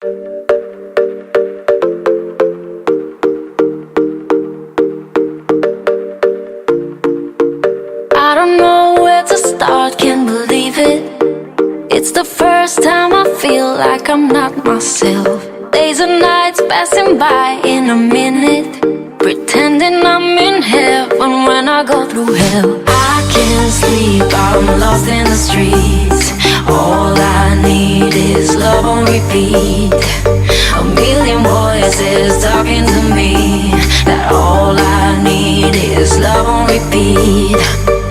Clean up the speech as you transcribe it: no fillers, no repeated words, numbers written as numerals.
I don't know where to start, can't believe it. It's the first time I feel like I'm not myself. Days and nights passing by in a minute, pretending I'm in heaven when I go through hell. I can't sleep, I'm lost in the streets. All I need is love on repeat. A million voices talking to me, that all I need is love on repeat.